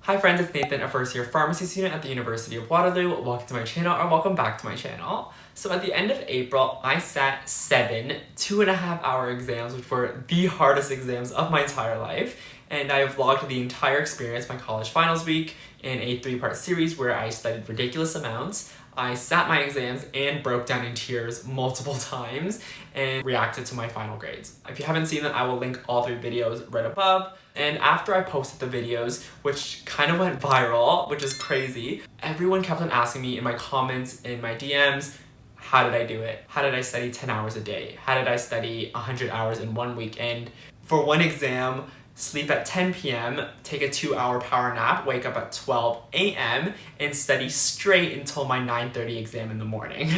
Hi friends, it's Nathan, a first year pharmacy student at the University of Waterloo. Welcome to my channel, or welcome back to my channel. So at the end of April, I sat 7 2.5-hour exams, which were the hardest exams of my entire life. And I vlogged the entire experience, my college finals week, in a 3-part series where I studied ridiculous amounts. I sat my exams and broke down in tears multiple times and reacted to my final grades. If you haven't seen them, I will link all 3 videos right above. And after I posted the videos, which kind of went viral, which is crazy, everyone kept on asking me in my comments, in my DMs, how did I do it? How did I study 10 hours a day? How did I study 100 hours in one week? And for one exam, sleep at 10 p.m., take a 2-hour power nap, wake up at 12 a.m., and study straight until my 9:30 exam in the morning.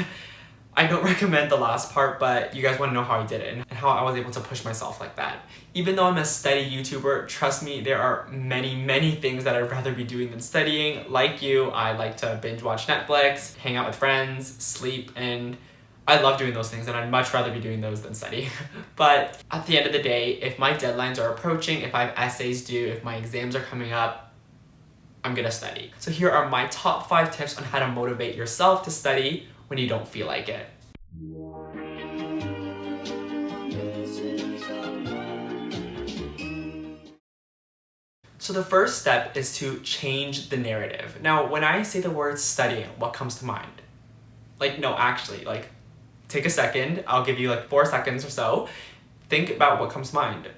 I don't recommend the last part, but you guys want to know how I did it and how I was able to push myself like that. Even though I'm a study YouTuber, trust me, there are many things that I'd rather be doing than studying. Like you, I like to binge watch Netflix, hang out with friends, sleep, and I love doing those things, and I'd much rather be doing those than study. But at the end of the day, if my deadlines are approaching, if I have essays due, if my exams are coming up, I'm gonna study. So here are my top 5 tips on how to motivate yourself to study when you don't feel like it. So the first step is to change the narrative. Now, when I say the word studying, what comes to mind? Take a second, I'll give you 4 seconds or so. Think about what comes to mind.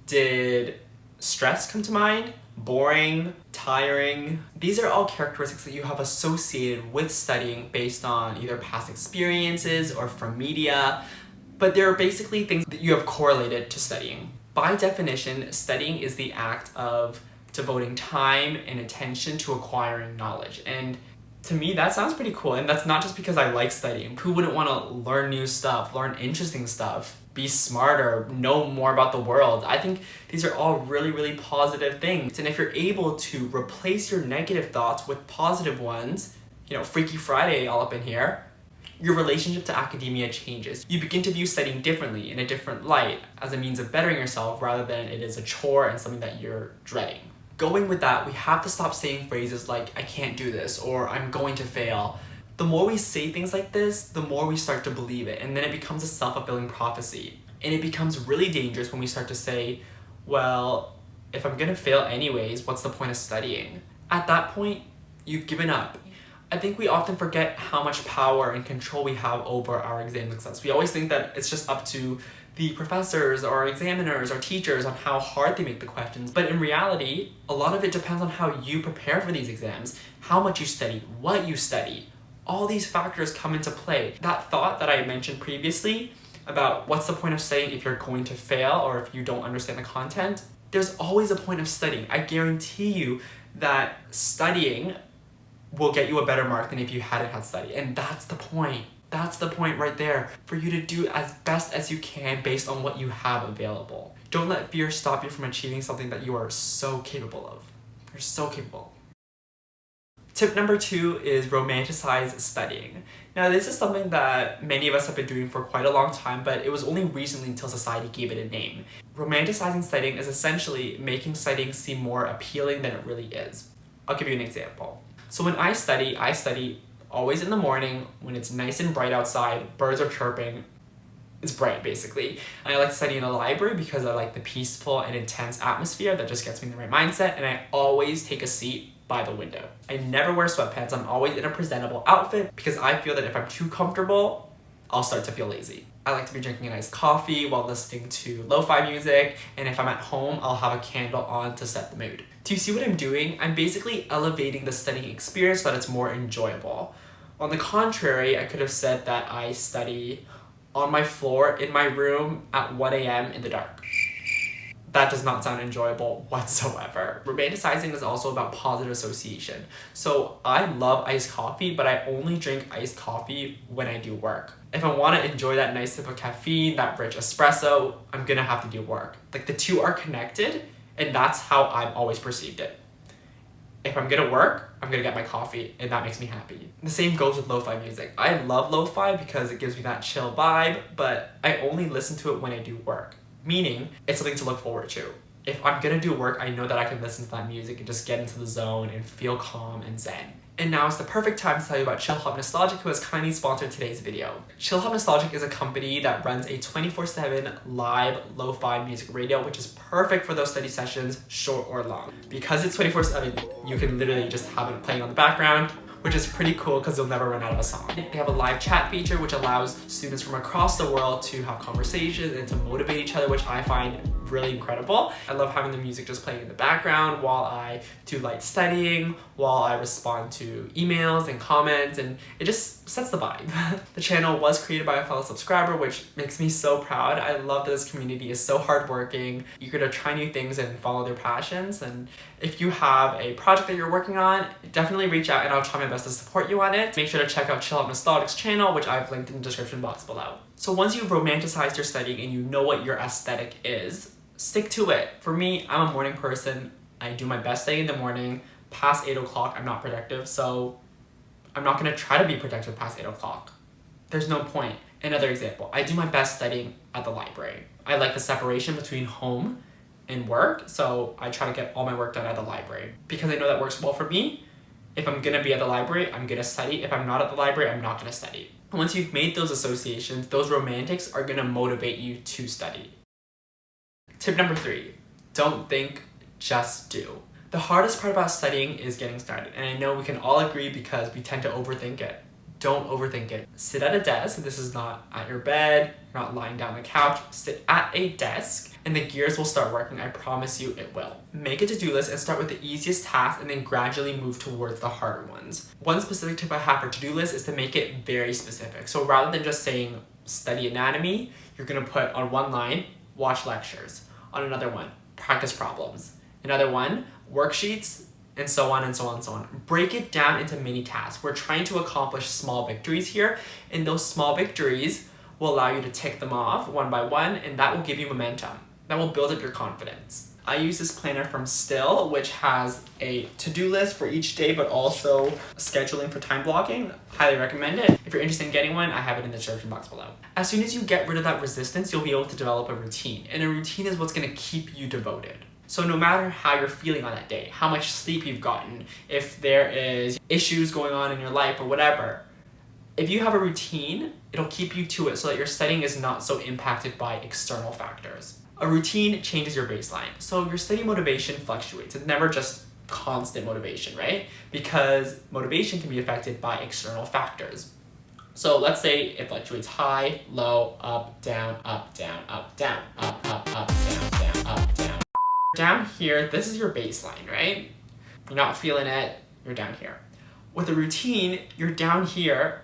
Did stress come to mind? Boring? Tiring? These are all characteristics that you have associated with studying based on either past experiences or from media, but they're basically things that you have correlated to studying. By definition, studying is the act of devoting time and attention to acquiring knowledge. And to me, that sounds pretty cool, and that's not just because I like studying. Who wouldn't want to learn new stuff, learn interesting stuff, be smarter, know more about the world? I think these are all really positive things. And if you're able to replace your negative thoughts with positive ones, Freaky Friday all up in here, your relationship to academia changes. You begin to view studying differently, in a different light, as a means of bettering yourself rather than it is a chore and something that you're dreading. Going with that, we have to stop saying phrases like, I can't do this, or I'm going to fail. The more we say things like this, the more we start to believe it, and then it becomes a self-fulfilling prophecy. And it becomes really dangerous when we start to say, well, if I'm gonna fail anyways, what's the point of studying? At that point, you've given up. I think we often forget how much power and control we have over our exam success. We always think that it's just up to the professors or examiners or teachers on how hard they make the questions. But in reality, a lot of it depends on how you prepare for these exams, how much you study, what you study. All these factors come into play. That thought that I mentioned previously about what's the point of studying if you're going to fail or if you don't understand the content, there's always a point of studying. I guarantee you that studying will get you a better mark than if you hadn't had study. And that's the point. That's the point right there, for you to do as best as you can based on what you have available. Don't let fear stop you from achieving something that you are so capable of. You're so capable. Tip number 2 is romanticize studying. Now, this is something that many of us have been doing for quite a long time, but it was only recently until society gave it a name. Romanticizing studying is essentially making studying seem more appealing than it really is. I'll give you an example. So when I study always in the morning when it's nice and bright outside, birds are chirping. It's bright, basically. And I like to study in a library because I like the peaceful and intense atmosphere that just gets me in the right mindset, and I always take a seat by the window. I never wear sweatpants. I'm always in a presentable outfit because I feel that if I'm too comfortable, I'll start to feel lazy. I like to be drinking a nice coffee while listening to lo-fi music, and if I'm at home, I'll have a candle on to set the mood. Do you see what I'm doing? I'm basically elevating the studying experience so that it's more enjoyable. On the contrary, I could have said that I study on my floor in my room at 1 a.m. in the dark. That does not sound enjoyable whatsoever. Romanticizing is also about positive association. So I love iced coffee, but I only drink iced coffee when I do work. If I want to enjoy that nice sip of caffeine, that rich espresso, I'm gonna have to do work. The two are connected, and that's how I've always perceived it. If I'm gonna work, I'm gonna get my coffee, and that makes me happy. The same goes with lo-fi music. I love lo-fi because it gives me that chill vibe, but I only listen to it when I do work. Meaning, it's something to look forward to. If I'm gonna do work, I know that I can listen to that music and just get into the zone and feel calm and zen. And now is the perfect time to tell you about Chill Hop Nostalgic, who has kindly sponsored today's video. Chill Hop Nostalgic is a company that runs a 24/7 live lo-fi music radio, which is perfect for those study sessions, short or long. Because it's 24/7, you can literally just have it playing on the background, which is pretty cool because you'll never run out of a song. They have a live chat feature which allows students from across the world to have conversations and to motivate each other, which I find really incredible. I love having the music just playing in the background while I do light studying, while I respond to emails and comments, and it just sets the vibe. The channel was created by a fellow subscriber, which makes me so proud. I love that this community is so hardworking, eager to try new things and follow their passions. And if you have a project that you're working on, definitely reach out and I'll try my best to support you on it. Make sure to check out Chill Out Nostalgic's channel, which I've linked in the description box below. So once you've romanticized your studying and you know what your aesthetic is, stick to it. For me, I'm a morning person. I do my best studying in the morning. Past 8 o'clock, I'm not productive, so I'm not gonna try to be productive past 8 o'clock. There's no point. Another example, I do my best studying at the library. I like the separation between home and work, so I try to get all my work done at the library. Because I know that works well for me, if I'm gonna be at the library, I'm gonna study. If I'm not at the library, I'm not gonna study. And once you've made those associations, those romantics are gonna motivate you to study. Tip number 3, don't think, just do. The hardest part about studying is getting started, and I know we can all agree because we tend to overthink it. Don't overthink it. Sit at a desk. This is not at your bed, you're not lying down on the couch. Sit at a desk and the gears will start working. I promise you it will. Make a to-do list and start with the easiest tasks and then gradually move towards the harder ones. One specific tip I have for to-do list is to make it very specific. So rather than just saying study anatomy, you're gonna put on one line, watch lectures. On another one, practice problems. Another one, worksheets, and so on and so on and so on. Break it down into mini tasks. We're trying to accomplish small victories here, and those small victories will allow you to tick them off one by one, and that will give you momentum. That will build up your confidence. I use this planner from Still, which has a to-do list for each day, but also scheduling for time blocking. Highly recommend it. If you're interested in getting one, I have it in the description box below. As soon as you get rid of that resistance, you'll be able to develop a routine, and a routine is what's gonna keep you devoted. So no matter how you're feeling on that day, how much sleep you've gotten, if there is issues going on in your life or whatever, if you have a routine, it'll keep you to it so that your studying is not so impacted by external factors. A routine changes your baseline. So your study motivation fluctuates. It's never just constant motivation, right? Because motivation can be affected by external factors. So let's say it fluctuates high, low, up, down, up, down, up, down, up, down, down, up, down. Down here, this is your baseline, right? You're not feeling it, you're down here. With a routine, your down here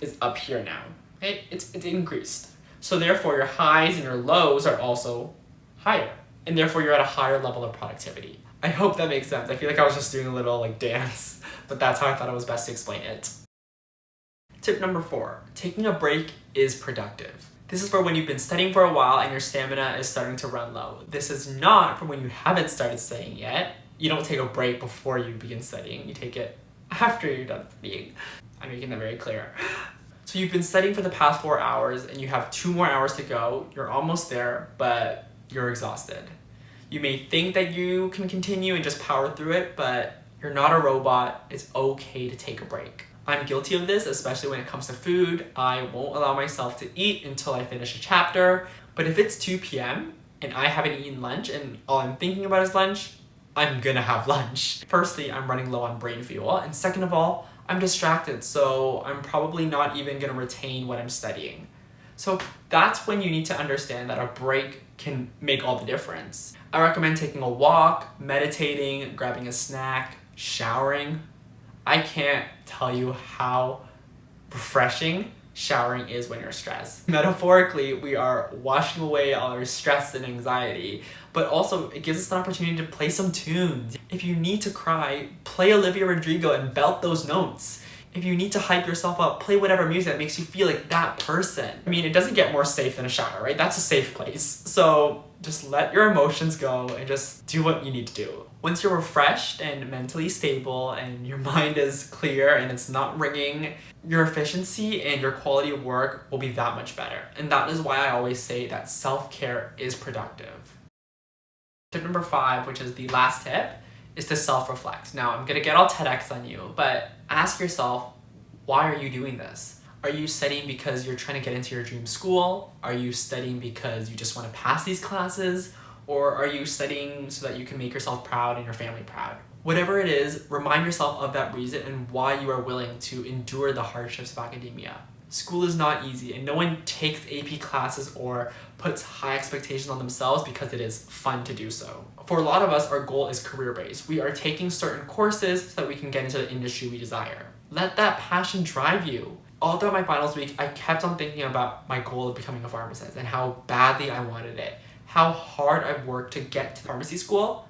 is up here now, okay? It's increased. So therefore, your highs and your lows are also higher, and therefore you're at a higher level of productivity. I hope that makes sense. I feel like I was just doing a little dance, but that's how I thought it was best to explain it. Tip number 4, taking a break is productive. This is for when you've been studying for a while and your stamina is starting to run low. This is not for when you haven't started studying yet. You don't take a break before you begin studying. You take it after you're done studying. I'm making that very clear. So you've been studying for the past 4 hours and you have 2 more hours to go. You're almost there, but you're exhausted. You may think that you can continue and just power through it, but you're not a robot. It's okay to take a break. I'm guilty of this, especially when it comes to food. I won't allow myself to eat until I finish a chapter. But if it's 2 p.m. and I haven't eaten lunch and all I'm thinking about is lunch, I'm gonna have lunch. Firstly, I'm running low on brain fuel. And second of all, I'm distracted, so I'm probably not even gonna retain what I'm studying. So that's when you need to understand that a break can make all the difference. I recommend taking a walk, meditating, grabbing a snack, showering. I can't tell you how refreshing showering is when you're stressed. Metaphorically, we are washing away all our stress and anxiety, but also it gives us an opportunity to play some tunes. If you need to cry, play Olivia Rodrigo and belt those notes. If you need to hype yourself up, play whatever music that makes you feel like that person. I mean, it doesn't get more safe than a shower, right? That's a safe place. So just let your emotions go and just do what you need to do. Once you're refreshed and mentally stable and your mind is clear and it's not ringing, your efficiency and your quality of work will be that much better. And that is why I always say that self-care is productive. Tip number 5, which is the last tip, is to self-reflect. Now, I'm gonna get all TEDx on you, but ask yourself, why are you doing this? Are you studying because you're trying to get into your dream school? Are you studying because you just want to pass these classes? Or are you studying so that you can make yourself proud and your family proud? Whatever it is, remind yourself of that reason and why you are willing to endure the hardships of academia. School is not easy, and no one takes AP classes or puts high expectations on themselves because it is fun to do so. For a lot of us, our goal is career-based. We are taking certain courses so that we can get into the industry we desire. Let that passion drive you. All throughout my finals week, I kept on thinking about my goal of becoming a pharmacist and how badly I wanted it, how hard I've worked to get to pharmacy school,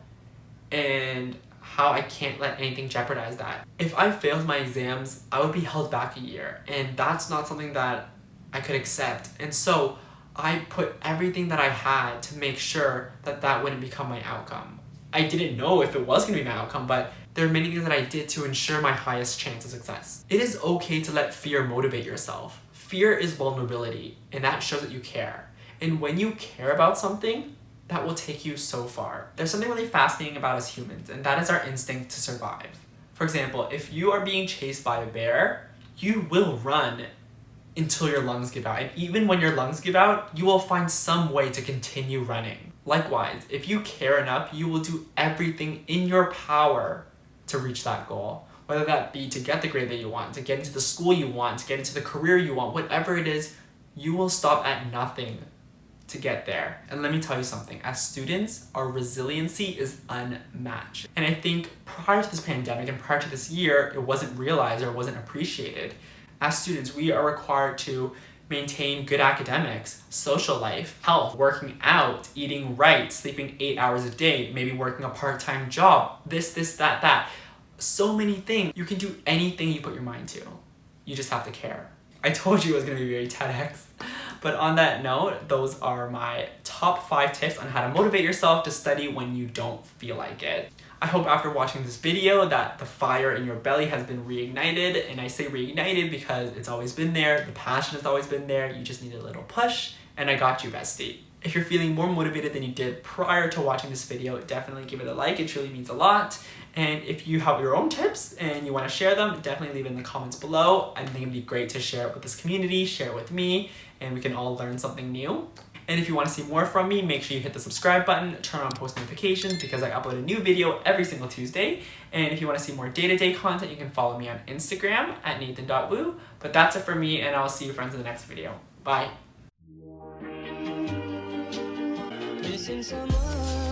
and how I can't let anything jeopardize that. If I failed my exams, I would be held back a year, and that's not something that I could accept. And so I put everything that I had to make sure that that wouldn't become my outcome. I didn't know if it was gonna be my outcome, but there are many things that I did to ensure my highest chance of success. It is okay to let fear motivate yourself. Fear is vulnerability, and that shows that you care. And when you care about something, that will take you so far. There's something really fascinating about us humans, and that is our instinct to survive. For example, if you are being chased by a bear, you will run until your lungs give out. And even when your lungs give out, you will find some way to continue running. Likewise, if you care enough, you will do everything in your power to reach that goal. Whether that be to get the grade that you want, to get into the school you want, to get into the career you want, whatever it is, you will stop at nothing to get there. And let me tell you something, as students, our resiliency is unmatched. And I think prior to this pandemic and prior to this year, it wasn't realized or wasn't appreciated. As students, we are required to maintain good academics, social life, health, working out, eating right, sleeping 8 hours a day, maybe working a part-time job, this, that. So many things. You can do anything you put your mind to. You just have to care. I told you it was gonna be very TEDx. But on that note, those are my top 5 tips on how to motivate yourself to study when you don't feel like it. I hope after watching this video that the fire in your belly has been reignited, and I say reignited because it's always been there, the passion has always been there, you just need a little push, and I got you, bestie. If you're feeling more motivated than you did prior to watching this video, definitely give it a like, it truly means a lot. And if you have your own tips and you want to share them, definitely leave it in the comments below. I think it'd be great to share it with this community, share it with me, and we can all learn something new. And if you want to see more from me, make sure you hit the subscribe button, turn on post notifications because I upload a new video every single Tuesday. And if you want to see more day-to-day content, you can follow me on Instagram at nathan.woo. But that's it for me, and I'll see you friends in the next video. Bye. Missing someone